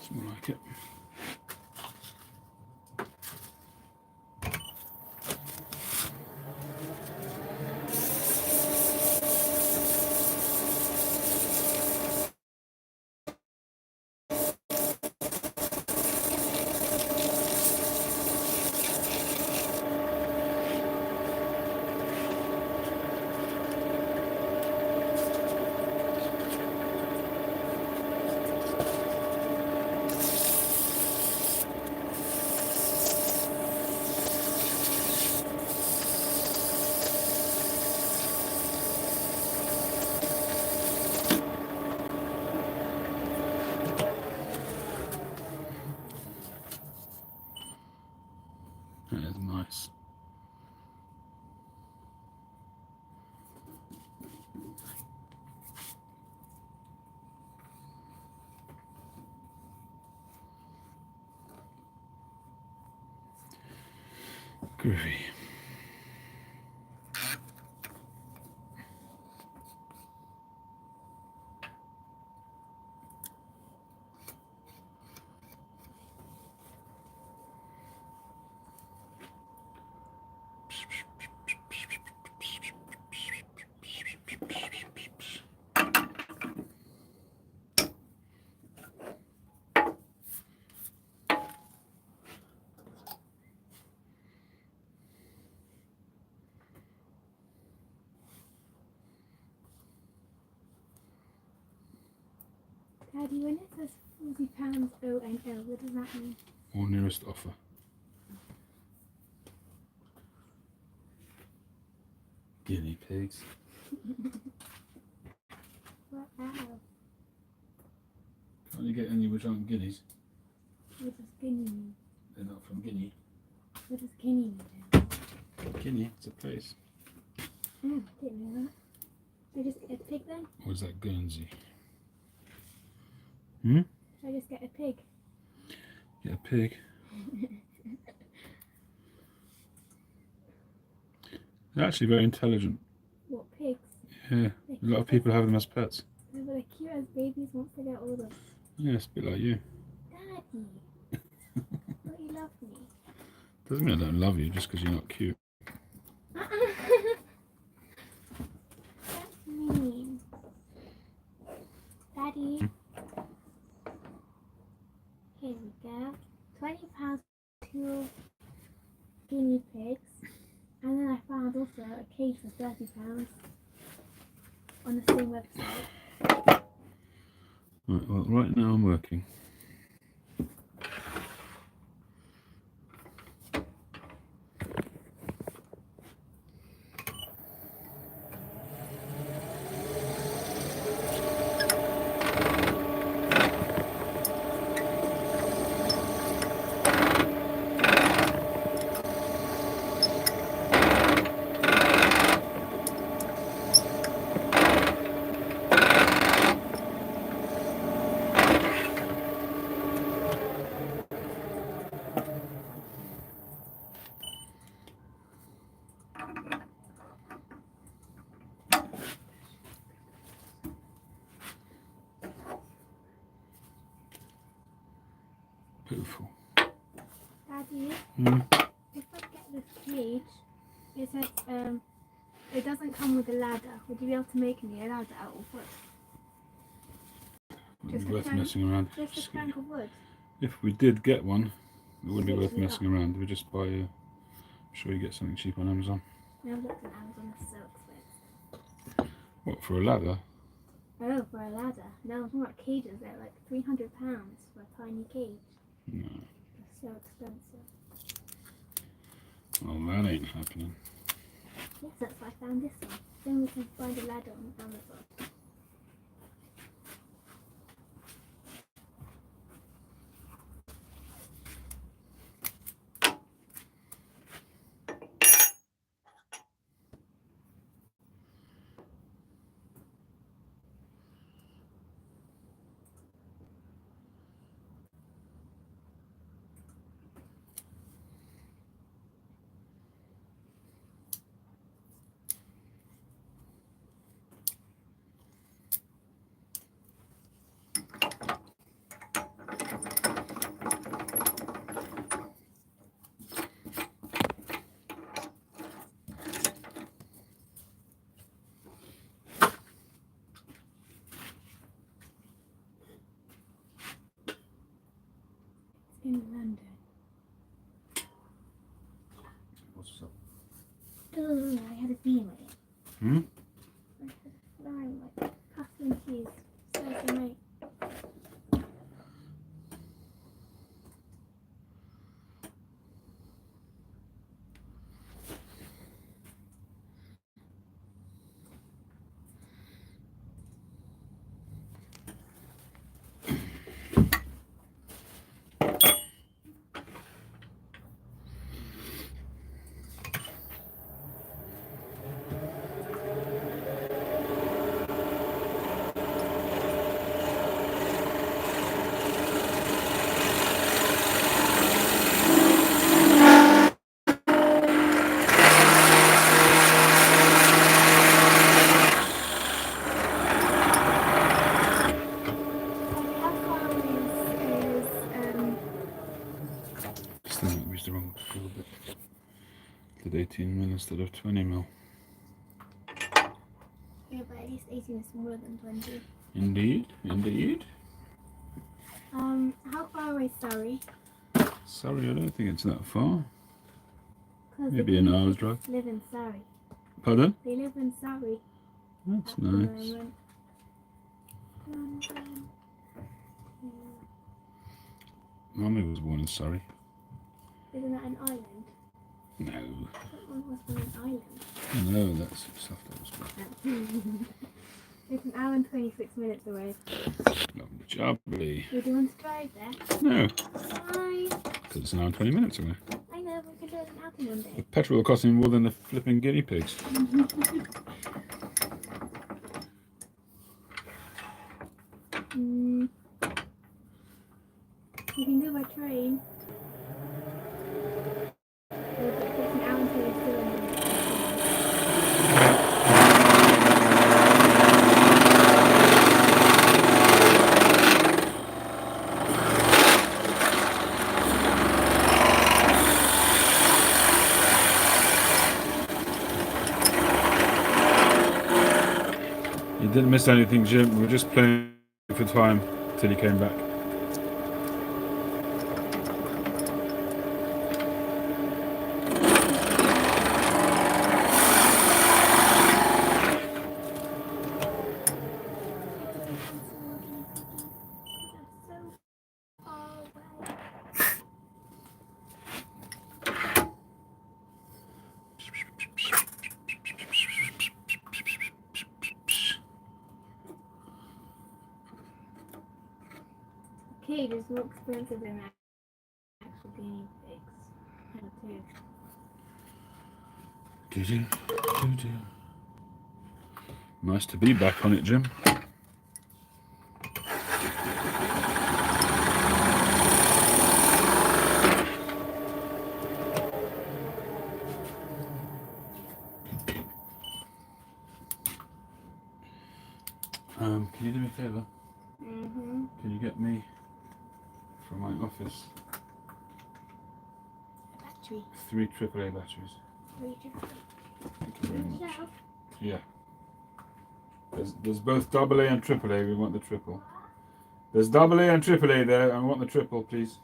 Something like it. Groovy. Daddy, when it says £40 O&O, what does that mean? Or nearest offer. Guinea pigs. Wow. Can't you get any which aren't guineas? What does Guinea mean? They're not from Guinea. What does Guinea mean? Guinea, it's a place. Oh, I didn't know that. Should I just get a pig then? Or is that Guernsey? Hmm? Should I just get a pig? Get a pig. They're actually very intelligent. What, pigs? Yeah, a lot of people have them as pets. No, but they're cute as babies once they get older. Yeah, it's a bit like you. Daddy! Don't you love me? Doesn't mean I don't love you just because you're not cute. That's mean. Daddy. Here we go. £20 2 guinea pigs. And then I found also a cage for £30 on the same website. Right, well, right now I'm working. Beautiful. Daddy, Hmm? if I get this cage, it says it doesn't come with a ladder. Would you be able to make me a ladder out of wood? It's worth messing around. Just a plank of wood. If we did get one, it wouldn't be worth messing around. We just buy I'm sure you get something cheap on Amazon. No, I've looked on Amazon, it's so expensive. What, for a ladder? Oh, for a ladder. No, I'm talking about cages. They're like £300 for a tiny cage. No. They're so expensive. Well, that ain't happening. Yes, that's why I found this one. Then we can find a ladder on Amazon. In London. What's up? Oh, I had a bean with it. Hmm? I had lime, like pasta and cheese. So mate. instead of 20 mil. Yeah, but at least 18 is smaller than 20. Indeed, indeed. How far away is Surrey? Sorry, I don't think it's that far. 'Cause Maybe the an guinea hour's pigs drive. live in Surrey. Pardon? They live in Surrey. That's at the nice. moment. London. Mummy was born in Surrey. Isn't that an island? No. That one was on an island. No, that's South Wales. It's an hour and 26 minutes away. Lovely jubbly. Would you want to drive there? No, Why? because it's an hour and 20 minutes away. I know, we can do it an outing one The day. petrol will cost me more than the flipping guinea pigs. You can go by train. It's an hour and 27 minutes. You didn't miss anything, Jim. We were just playing for time till he came back. Cage is more expensive than actual guinea pigs. Doo-doo. Nice to be back on it, Jim. Can you do me a favour? Can you get me from my office A battery. 3 AAA batteries? 3 AAA. Thank you very much. Shelf. Yeah. There's both AA and AAA. We want the triple. There's AA and AAA there, and we want the triple, please.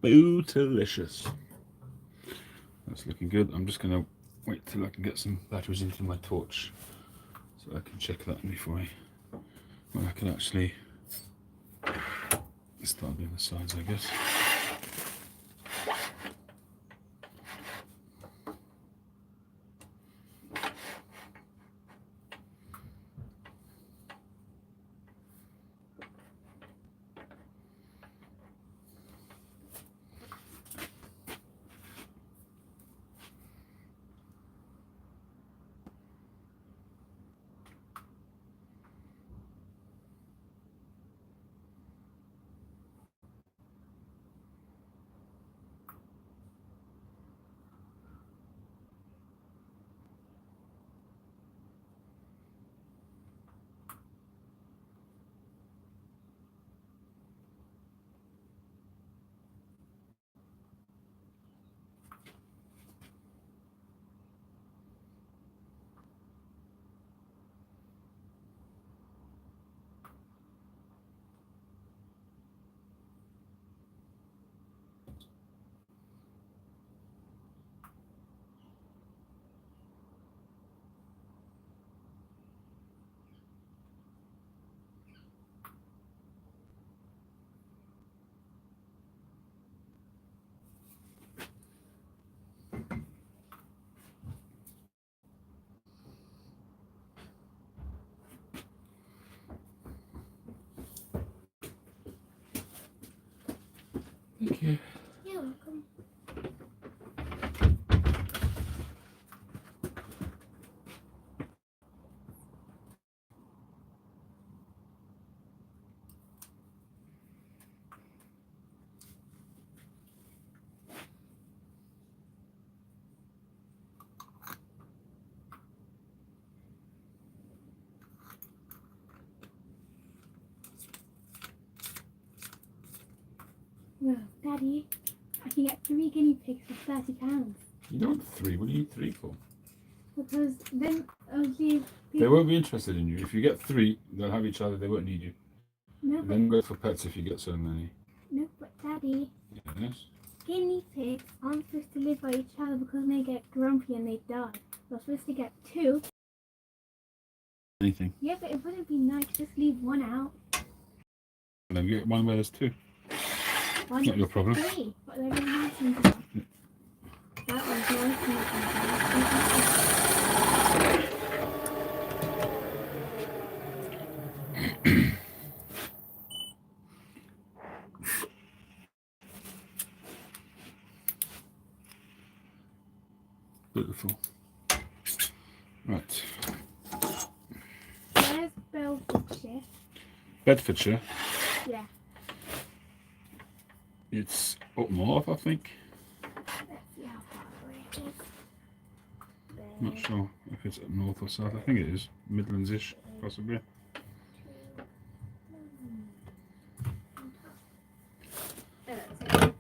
Bootylicious. That's looking good. I'm just going to wait till I can get some batteries into my torch so I can check that before I can actually start doing the sides, I guess. Thank you. You're welcome. Well, Daddy, I can get 3 guinea pigs for £30. You don't want 3. What do you need 3 for? Because then obviously They won't be interested in you. If you get 3, they'll have each other. They won't need you. No, but, Then go for pets if you get so many. no, but Daddy, Yes. guinea pigs aren't supposed to live by each other because they get grumpy and they die. They're supposed to get 2. Anything. Yeah, but it wouldn't be nice to just leave one out. And then you get one where there's 2. One Not your problem. 3, but they're really nice and good. That one's nice and Beautiful. Right. Where's Bedfordshire? Bedfordshire. Yeah. It's up north, I think. Let's see how far away it is. Not sure if it's up north or south. I think it is. Midlands-ish, possibly. So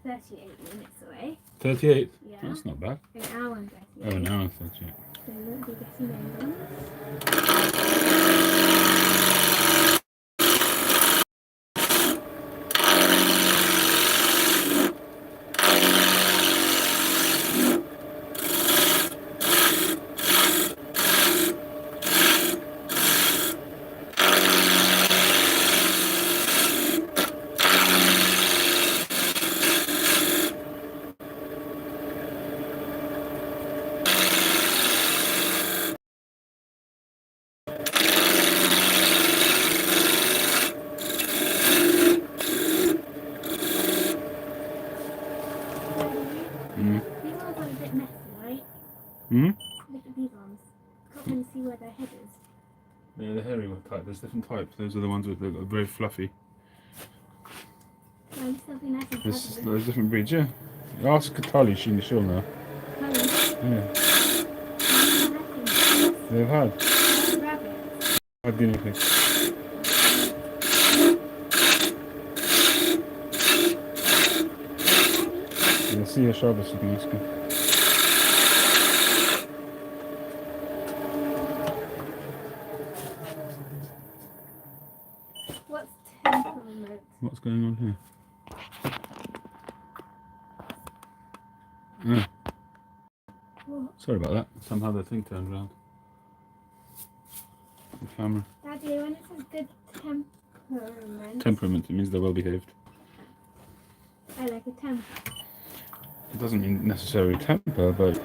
38 minutes away. 38? Yeah. That's not bad. An hour and 38. Oh, an hour and 38. So we won't be getting those ones. These ones are a bit messy, right? Hmm? Look at these ones. Can't really see where their head is. Yeah, the hairy one type. There's different types. Those are the ones that are very fluffy. No, this will be nice and fuzzy. There's different breeds, yeah. Ask Katali, she'll show now. Yeah. They've had. Rabbits. Had guinea pigs. Yeah, see a Shabbos you can ask her. What's temperament? What's going on here? Ah, What? sorry about that. Somehow the thing turned around. The camera. Daddy, when it says good temperament, Temperament, it means they're well behaved. I like a temper. It doesn't mean necessarily temper, but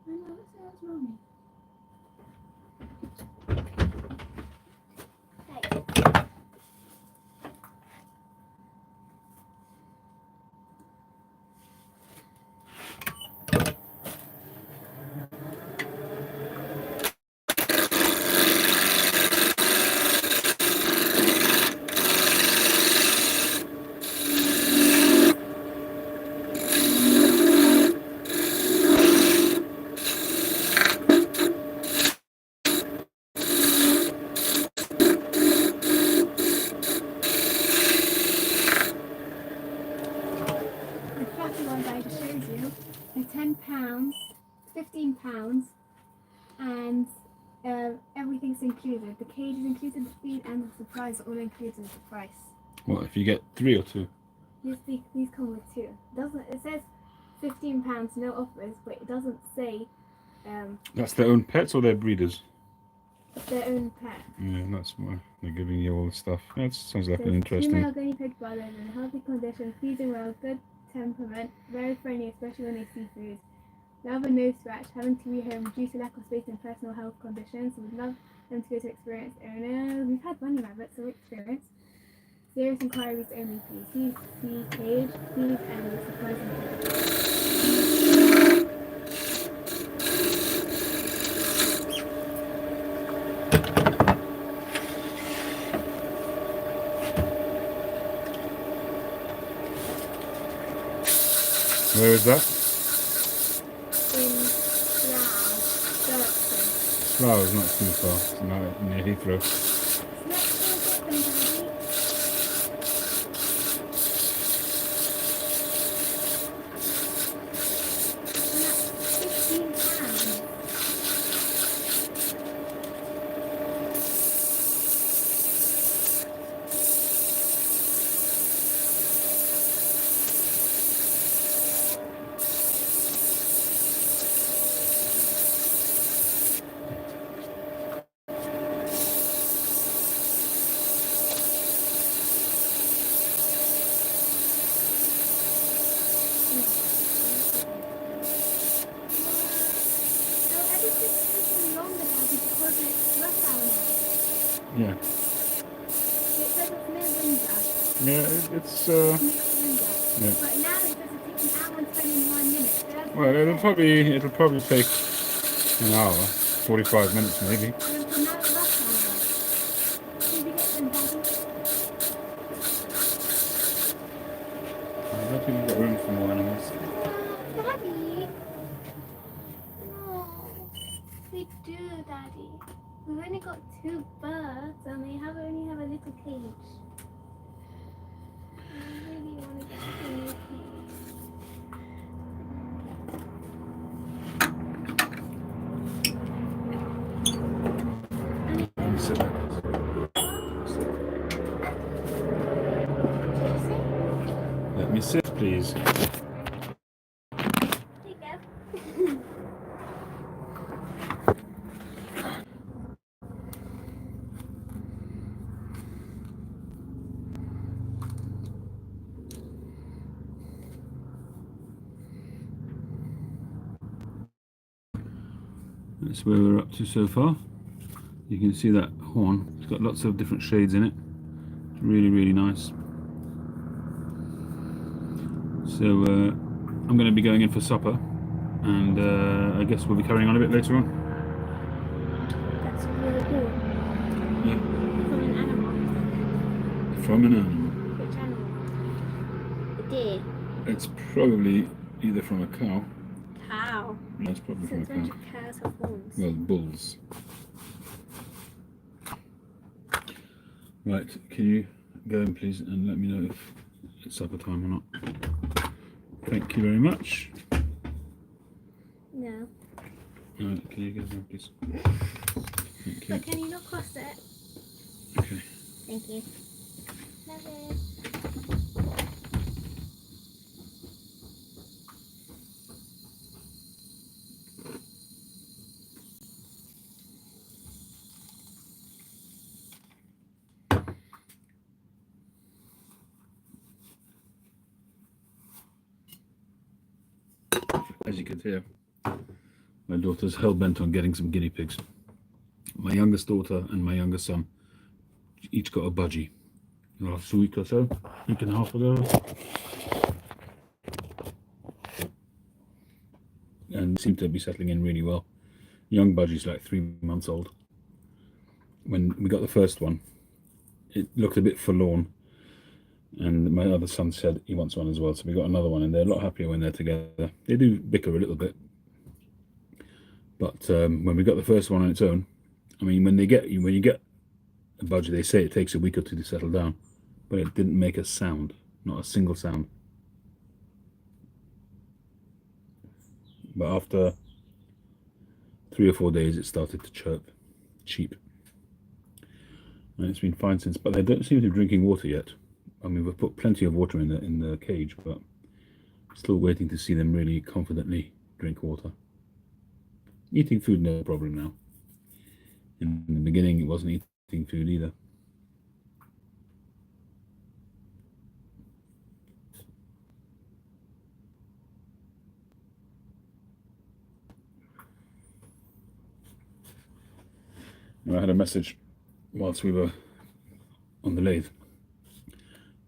I know, what's mommy? Hey. The fluffy ones I just showed you are £10, £15, and everything's included. The cage is included, the feed and the supplies are all included in the price. what if you get 3 or 2? These come with 2. It says £15, no offers, but it doesn't say That's their own pets or their breeders? their own pet. Yeah, that's why they're giving you all the stuff. That sounds like an There's interesting. female guinea pig brothers in healthy condition, feeding well, good temperament, very friendly, especially when they see food. Love a nose scratch, having to rehome due to lack of space and personal health conditions. We'd love them to go to experienced owners. We've had bunny rabbits, so experience. Serious inquiries only, please. CC cage, please, and surprising. Where is that? In Slough, Berkshire. Slough is not too far. It's near Heathrow. Yeah. Yeah, it's Yeah. yeah. But now it doesn't take an hour and 21 minutes. Well, it'll probably take an hour, 45 minutes maybe. I don't think we've got room for more animals. Daddy. No. We do, Daddy. We've only got 2 birds and they only have a little cage. I really want to get a new cage. Let me sit down. Let me sit, please. That's where we're up to so far. You can see that horn. It's got lots of different shades in it. It's really, really nice. So I'm going to be going in for supper, and I guess we'll be carrying on a bit later on. That's really cool. Yeah. From an animal. From an animal. Which animal? A deer. It's probably either from a cow. Cow. No, it's probably from a Since when cow. do cows have horns? Well, bulls. Right, can you go in please and let me know if it's supper time or not? Thank you very much. No. Alright, can you go there please? Thank you. But can you not cross it? Okay. Thank you. Love it. As you can hear, my daughter's hell-bent on getting some guinea pigs. My youngest daughter and my youngest son each got a budgie the last week or so, week and a half ago. And seem to be settling in really well. Young budgie's like 3 months old. When we got the first one, it looked a bit forlorn. And my other son said he wants one as well, so we got another one, and they're a lot happier when they're together. They do bicker a little bit, but when we got the first one on its own, I mean, when you get a budgie, they say it takes a week or two to settle down, but it didn't make a sound, not a single sound. But after 3 or 4 days, it started to cheep, and it's been fine since. But they don't seem to be drinking water yet. I mean, we've put plenty of water in the cage, but still waiting to see them really confidently drink water. Eating food, no problem now. In the beginning, it wasn't eating food either. I had a message whilst we were on the lathe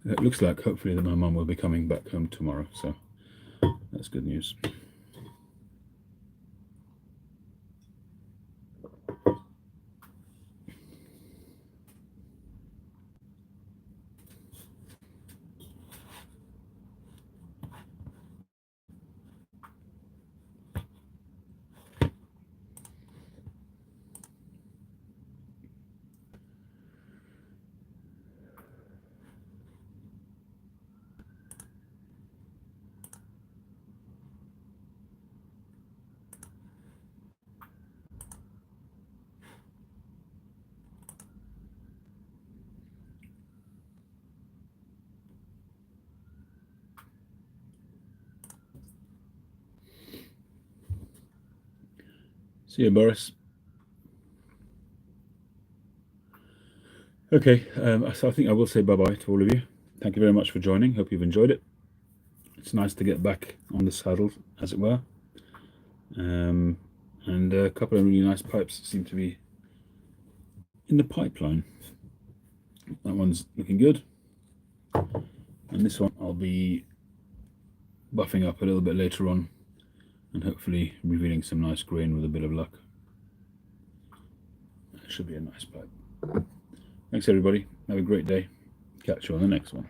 It looks like hopefully that my mum will be coming back home tomorrow, so that's good news. See you, Boris. Okay, so I think I will say bye-bye to all of you. Thank you very much for joining. Hope you've enjoyed it. It's nice to get back on the saddle, as it were. And a couple of really nice pipes seem to be in the pipeline. That one's looking good. And this one I'll be buffing up a little bit later on and hopefully revealing some nice grain with a bit of luck. That should be a nice pipe. Thanks everybody. Have a great day. Catch you on the next one.